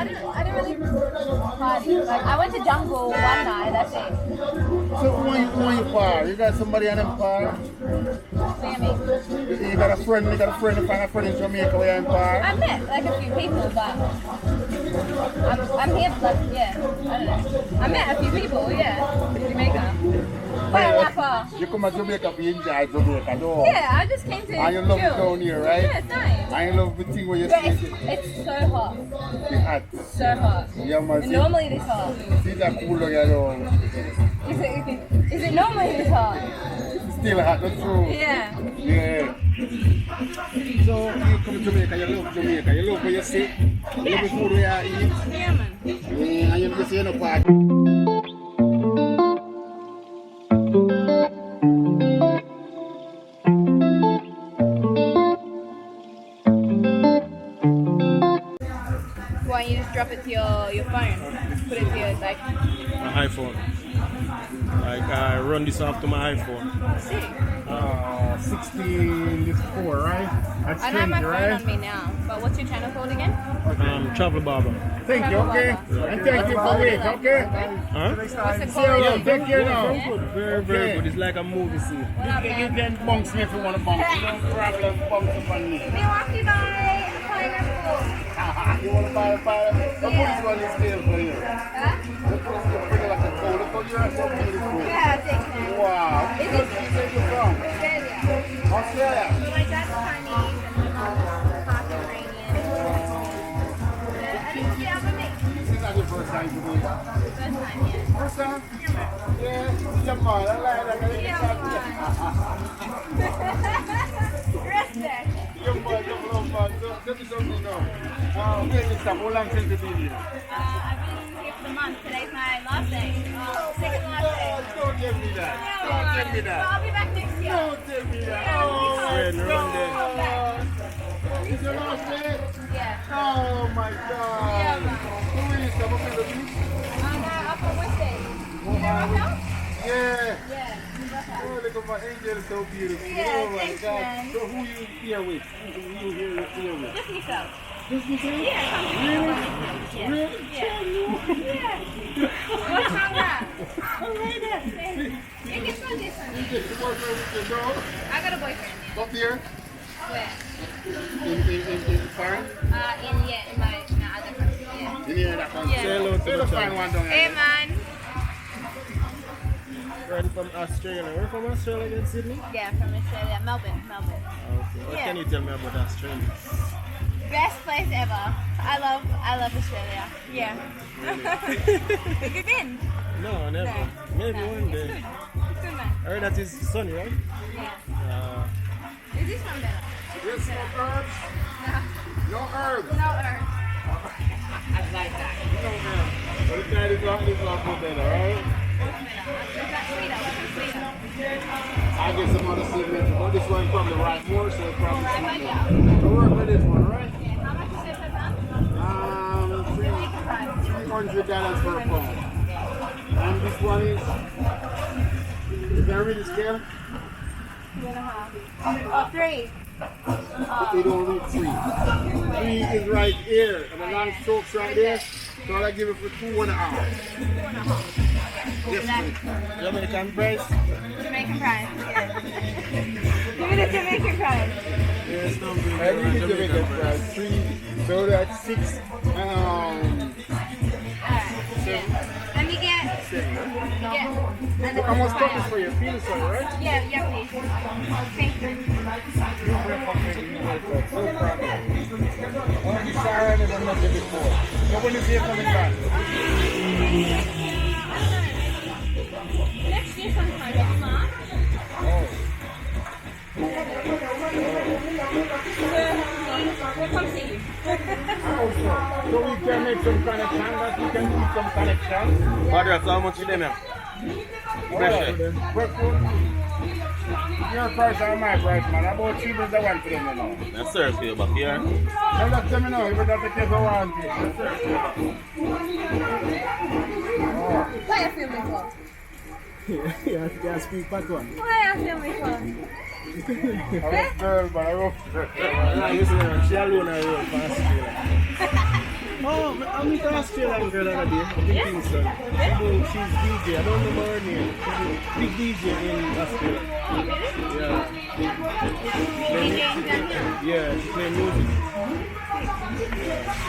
didn't really party. Like I went to jungle one night. That's it. So who you par? You got somebody on them par? Sammy. You got a friend, you find a friend in Jamaica where you're in par? I met like a few people, but I'm here. Like yeah, I don't know. I met a few people. Yeah, in Jamaica. But not far. You come to Jamaica to enjoy Jamaica, no? Yeah, I just came to And you love it chill. down here, right? Yeah, it's nice. And you love the thing where you But see it's so hot. it's hot. So hot. Yeah, man. And normally this hot. See that cool down here, though. Is it normally this hot? Still hot, that's true. Yeah. Yeah. So you come to Jamaica, you love Jamaica, you love where you sit, you love the food where you eat. Yeah, man. Yeah, and you just see no party. Why don't you just drop it to your phone? Put it to your like. My iPhone. Like I run this off to my iPhone. See. 16 is 4, right? That's I don't have my phone right? on me now. But what's your channel called again? Travel Barber. Thank you, okay? And thank you for waiting, okay? Huh? What's the Yeah, quality? take care now. Very, very good. It's like a movie scene. What up, You man? can bounce me if you want to bounce. You don't problem bounce up on me. Milwaukee by pineapple. You want to buy a fire? The police run this deal for you. Huh? The police will bring it like a cold. Look how you're so beautiful. Yeah, thanks, man. Wow. Is Where it did you from? Australia? Australia. My dad's Chinese and my mom's half Iranian. I didn't see other mix. This is not your first time to do that. First time, yeah. First time? Yeah. Yeah, man. I like that. Yeah, Respect. Yeah, man. Come on, man. So, tell me something now. Where you stop? How long since you been here? I've been here for a month. Today's my last day. Second last day. Don't tell me that. Yeah, Don't tell me But that. I'll be back next year. Don't tell me that. Yeah, Oh, Friend, run there. God. Is your last day? Yeah. Oh, my God. Yeah, man. Who is the Buffalo Beach? I'm up on Wednesday. You know Rastaman? Yeah. Yeah. Oh, look at my angel, so beautiful. Yeah, oh, my thanks, God. man. So, who you here with? Who you here with? Just yourself. Just me, too? Yeah, come Really? Really? Yeah. What's wrong with that? You can find this one. You get to work with your girl I got a boyfriend, yeah. up here Where? in foreign? In my other country, yeah. In here, that country. Yeah. Say hello to Say the my fine child. one down Hey, here. man. Friend from Australia. Where from Australia again, Sydney? Yeah, from Australia. Melbourne. Okay. What Yeah. can you tell me about Australia? Best place ever. I love Australia. Yeah. Have you been? No, never. No. Maybe No. one It's day. good. It's good, man. I heard that it's sunny, right? Yeah. Is this one better? Yes, no herbs. No. No herbs. No earth. I like that. No herbs. But it's not, it's not good better, right? What's better? Is that sweeter? What's sweeter? I get some other cigarettes, but this one from the right more, so it's probably Right, sweeter. yeah. So work with this one, right? Yeah. How much is it per pound? Jamaican price. $300 per pound. And this one is there really scale? 2.5. Oh, 3. They don't read 3. 3 is right here, and the long strokes right there. So I give it for 2.5. 2.5. Yes, please. Jamaican price? Jamaican price. Yeah. Give me the Jamaican price. Yes, something. I really give it a price. 3, so that's 6. Alright. Yeah. Let me get. And the How much fire. comes for your peanut butter, right? Yeah, please. Thank you. No problem. Only Sarah never met you before. Nobody's here coming back. Next year sometime, next March. We'll come see you. So we can make some connection, that we can keep some connection. Padre, how much you them here? Your price or my price, man. About cheap as the one for them now. That's serve for you back here. Tell that to me now, if that's the case I want it. That's it. What are you filming for? Yeah, you can speak back one. What are you filming for? I was girl, but I was Nah, you see, she alone are real fast. Oh, I meet an Australian girl the other day. Big Kingston. She's DJ. I don't remember her name. She's a big DJ in Australia. Yeah. Yeah, she play music.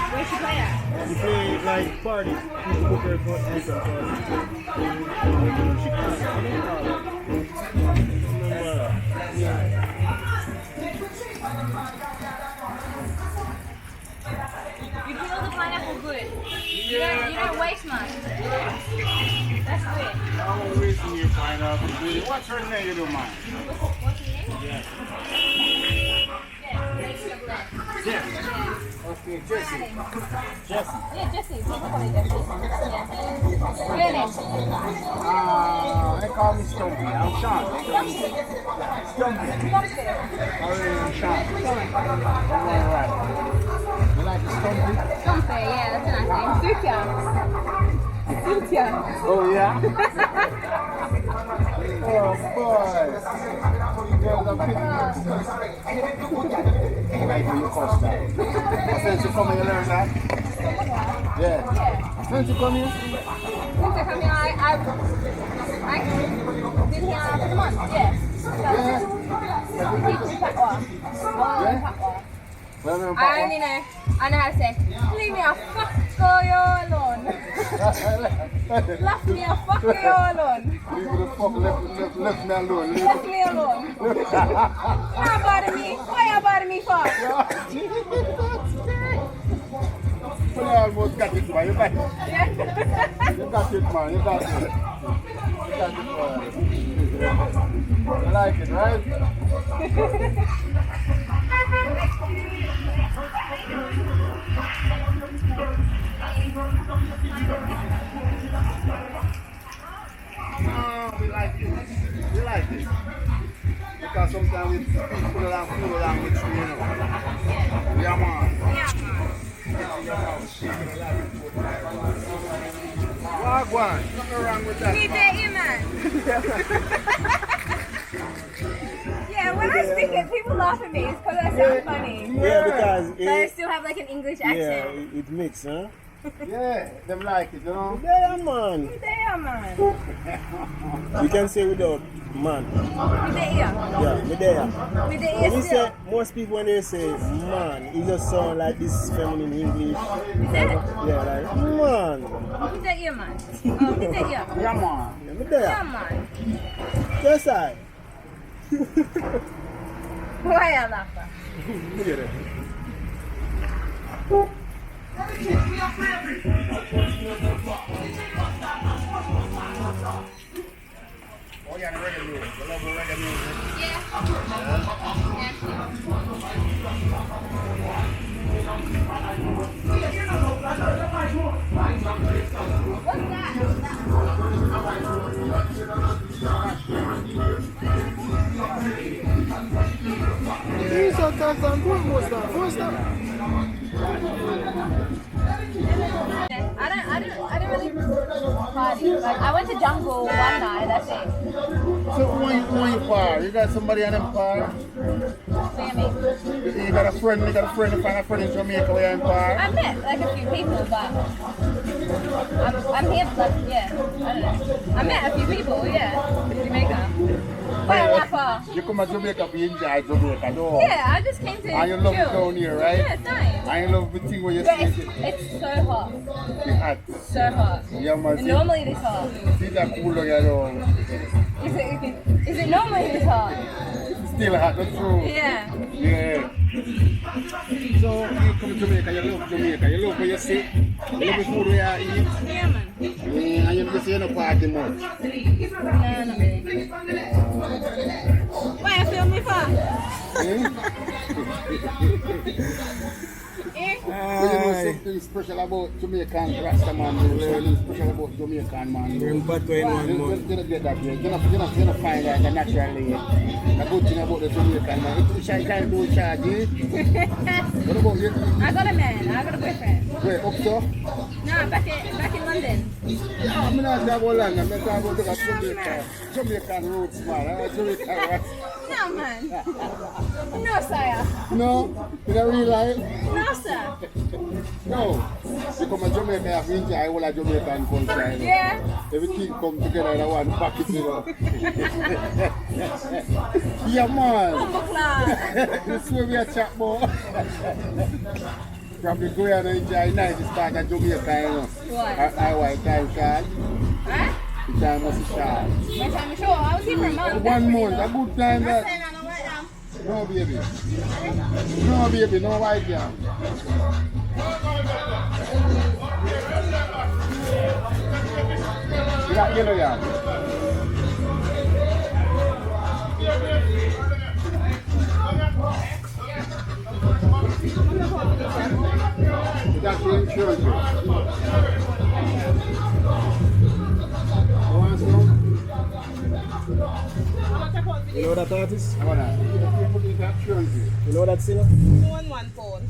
Where she play at? She play like parties. People book her for different parties. She can't. I don't know. Yeah. You peel the pineapple good. You don't waste much. That's good. I'm wasting your pineapple. What's her name, you don't mind? What's your name? Yeah. Yeah. Okay, Jesse. Jesse. Yeah, Jesse. People call me Jesse. Yeah. Your name? They call me Stumpy. I'm Sean. Stumpy. Stumpy. Stumpy. I'm Sean. Alright. You like the Stumpy? Stumpy, yeah, that's a nice name. Sutia. Sutia. Oh, yeah? Oh, boy. Girls are pretty. Like when you cost that. Since you come here, you learn that? Yeah. Since you come here? Since I come here, I did here for the month, yeah. Yeah. People in Patwa. Well, I only know how to say, leave me a fuck you alone. Left me a fuck you alone. Leave the fuck, left me alone. Left me alone. Don't bother me. Why you bother me for? You almost got it, man. You got it. Yeah. You got it, man. You got it. You got it, man. You like it, right? Oh, we like it. We like it. Because sometimes we put it on with you, you know. Yeah, man. Wagwan. Nothing wrong with that. Me there, you man. Yeah, when I speak it, people laugh at me. It's because I sound funny. Yeah, because But I still have like an English yeah, accent. it mix, huh? Yeah, them like it, you know. Yeah, man. Me there, man. You can say without man. Me there. Yeah, me there. Me there When you still. say, most people when they say man, it just sound like this feminine English. Is it? Yeah, like man. Me there, man. Oh, me there. Yeah, man. Yeah, me Yeah, there. man. Yes, I. Why you laughing? Look at it. Oh, yeah, the reggae music. You love the reggae music. Yeah. What's that? These are guys on good most of I don't really party. Like I went to jungle one night. That's it. So, who you par? You got somebody on them par? Sammy. You got a friend, you find a friend in Jamaica where you're in par? I met like a few people, but I'm here. Like, yeah, I don't know. I met a few people. Yeah, in Jamaica. Quite a lot far. You come to Jamaica, you enjoy Jamaica, no? Yeah, I just came to And you love it chill. down here, right? Yeah, it's nice. And you love the thing where you But see it's so hot. it hot. So hot. Yeah, man. And normally this hot. See that cool down here, though. Is it normally this hot? It's still hot, that's true. Yeah. Yeah. So, you come to Jamaica, you love Jamaica, you love where you sit, you love the food where you eat. Yeah, man. And you just say no party much. No, not really. Why you film me for? But you know something special about Jamaican Rastaman, something special about Jamaican man. But when one You month. don't get that here. You don't find that naturally. The good thing about the Jamaican man, it's can't do charge. What about you? I got a man. I got a boyfriend. Where, up so? No, back in London. I'm not talking about London, I'm talking about Jamaican roots, man. Jamaican roots. No, Yeah, man. No, sire. No? You don't really like it? No, sir. No. Because my Jamaica have enjoy all of Jamaican culture. You know? Yeah. Everything come together in one package, you know. Yeah, man. Humble class. This is where we are chat, boy. Probably go out and enjoy night this part of Jamaica, you know. What? I white time shot. Huh? The time was short. My time is short. I was here for a month. 1 month, a good time I'm that. saying I don't like them. No baby. No baby, no white girl. You got yellow yam. That's the insurance. You want some? You know that artist? I want that. You know that singer? 1 phone.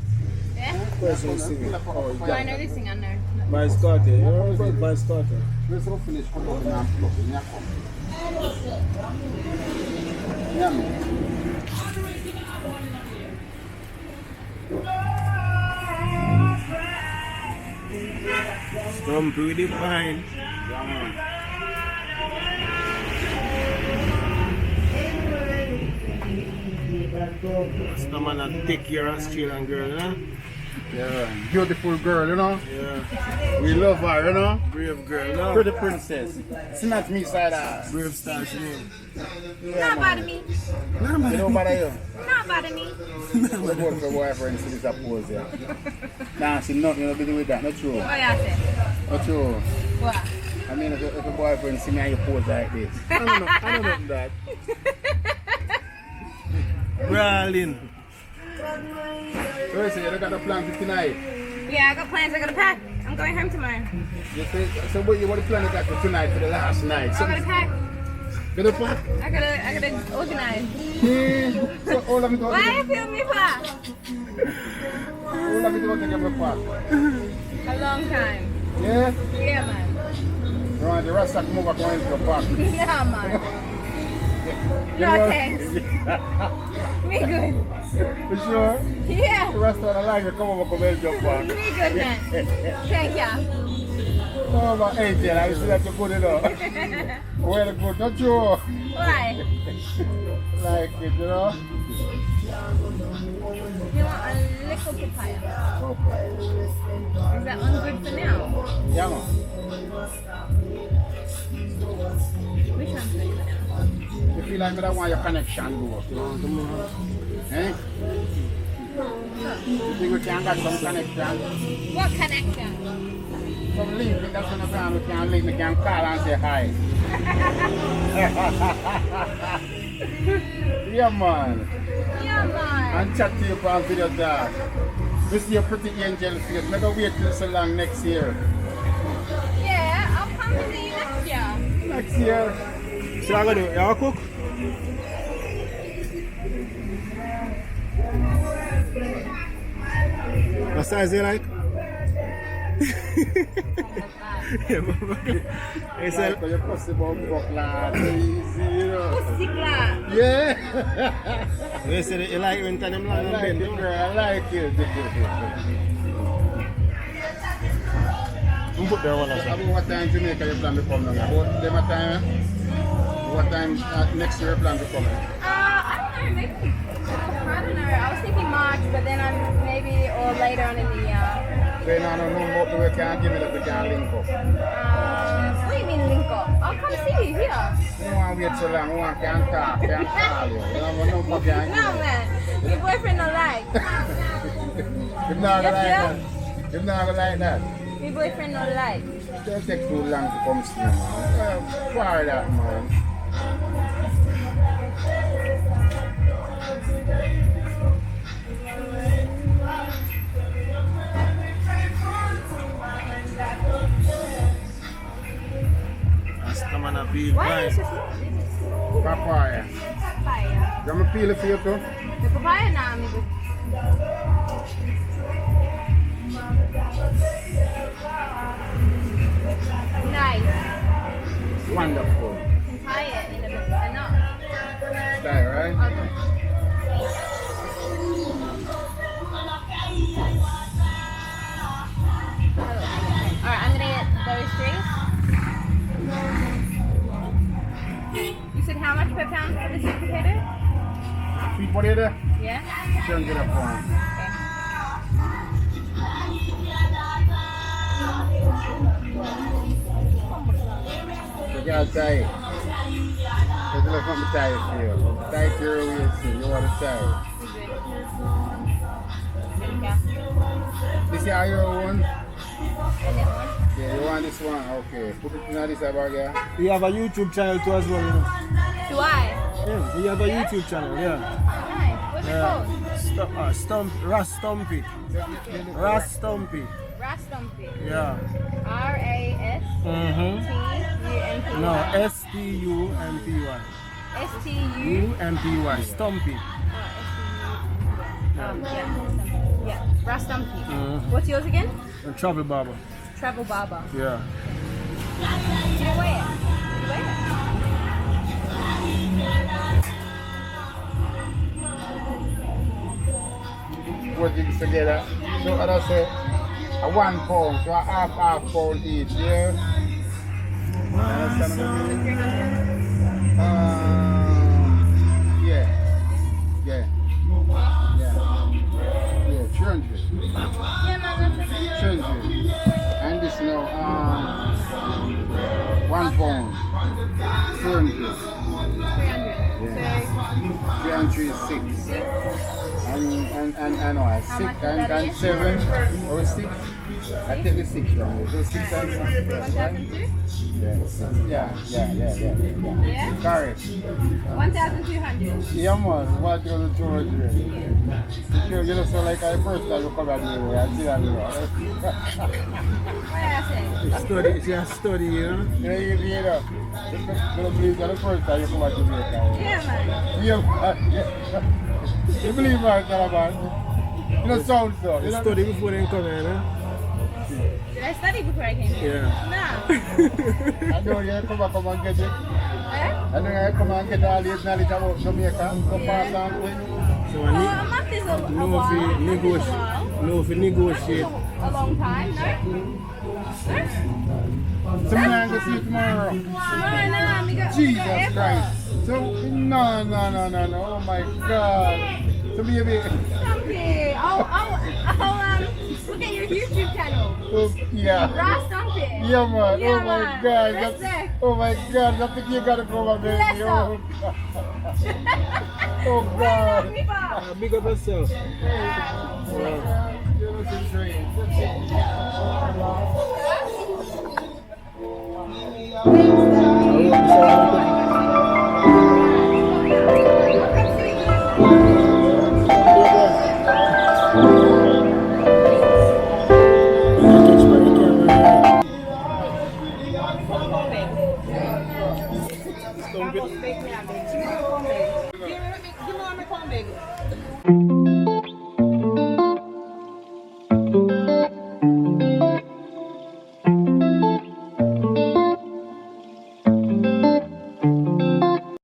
Yeah? Person singer. Oh, Well, I know this thing, I know. Vice Carter. You know about Vice Carter? Let's go finish. Come on, now. Yeah, man. Come pretty fine. Yeah, man. Rastaman a take your Australian girl, huh? Yeah, beautiful girl, you know. Yeah. We love her, you know. Brave girl, no? Pretty princess. It's not me side eye. Brave star, she name. Not bother me. You know about you? Not bother me. What about your boyfriend see this a pose here? Nah, see nothing you know to do with that. Not true. What y'all say? Not true. What? I mean, if your boyfriend see me and you pose like this. I don't know that. We're all in. So you say you got a plan for tonight? Yeah, I got plans. I got to pack. I'm going home tomorrow. You say, so what the plan you got for tonight for the last night? So I got to pack. gonna pack? I gotta organize. So all of it Why you feel me for? all of it will take a pack. A long time. Yeah? Yeah, man. You want the rest of come over going to the park. Nah, man. You No know- thanks. Me good. For sure? Yeah. The rest of the line will come over to the park. Me good, man. Thank ya. Oh, my angel, I see that you're good enough. Well, good, not sure. Why? Like it, you know? You want a little papaya? Okay. Is that one good for now? Yeah, man. Which one's good for now? You feel like I want your connection go. Eh? You think we can get some connection? What connection? Some link, that's when I we can link, we can call and say hi. Yeah, man. Yeah, man. And chat to you for video talk. We see your pretty angel face. Make a wait till so long next year. Yeah, I'll come see you next year. Next year. So I gotta do, y'all cook? What size you like? It's Like, a, you're possible book lad. Easy, you know. Pussy clap. Yeah. you said you like when time I long and like bend, it, no? girl. I like it. Put there one About what time Jamaica you plan to come now? About them time? What time next year you plan to come? I don't know, maybe. I don't know. I was thinking March, but then I'm maybe or later on in the year. Then I don't know what we can give it up, we can link up. What do you mean link up? I'll come see you here. We don't want to wait so long, we want can talk, can call you. We don't want no more can No, man. Your boyfriend don't like. If not Yes, like yeah. that. If not like that. Your boyfriend don't like. It don't take too long to come see you, man. Well, why that, man? Rastaman a big Why is vibe. this Papaya. papaya? You want me to peel it for you too? The papaya na amigo. Nice. Wonderful. Papaya in a bit enough. Style, right? Okay. much per pound for the sweet potato? Sweet potato? Yeah. 300 a pound. So you gotta tie it. There's a little something to tie it for you. Tie it to your waist, you want to tie it. This is your one? Yeah, you want this one? Okay. Put it in this bag here. You have a YouTube channel too as well, you know. Do I? Yeah, you have a YouTube channel, yeah. Nice. What's it called? Rastumpy. Rastumpy. Rastumpy. Yeah. R-A-S-T-U-M-P-Y. No, S-T-U-M-P-Y. S-T-U. U-M-P-Y. Stumpy. Yeah. Yeah. Rastumpy. What's yours again? A travel barber. Travel barber. Yeah. You don't wear it? You wear it? Put things together. So I say a 1 pound, so a half pound each, yeah? Understand what I mean? 300. Yeah. Yeah. Yeah, 300. Yeah, man, that's okay. 300. And this now, 1 pound. 200. 300. Yeah. 300 is 6. And what? 6 and 7 or 6? I take the 6 wrong. So 6 and 7. 1,200? Yeah. Yeah? Correct. 1,200. Yeah, man. 1,200. You know, so like I first time you come out here, I see that. What did I say? It's a study, you know. You know. You believe that the first time you come out Jamaica. Yeah, man. Yeah, you believe that, Calabar? You know, sound so. You know? Study before they come here, eh? Did I study before I came here? Yeah. No. I know you come and get it. Eh? I know you come and get all this knowledge about Jamaica. So pass on quick. So Oh, a month is a while. no, if you negotiate. A long time, no? So I'm going to see you tomorrow. No, we got Jesus Christ. So, no. Oh my God. So baby. Stumpy. I'll look at your YouTube channel. Oh, yeah. Rastumpy. Yeah, man. Yeah, Oh my man. God. Respect. Oh my God. I think you gotta go, my baby. Bless Oh, up. oh God. Big up yourself. You're looking great. Give me my corn bagel.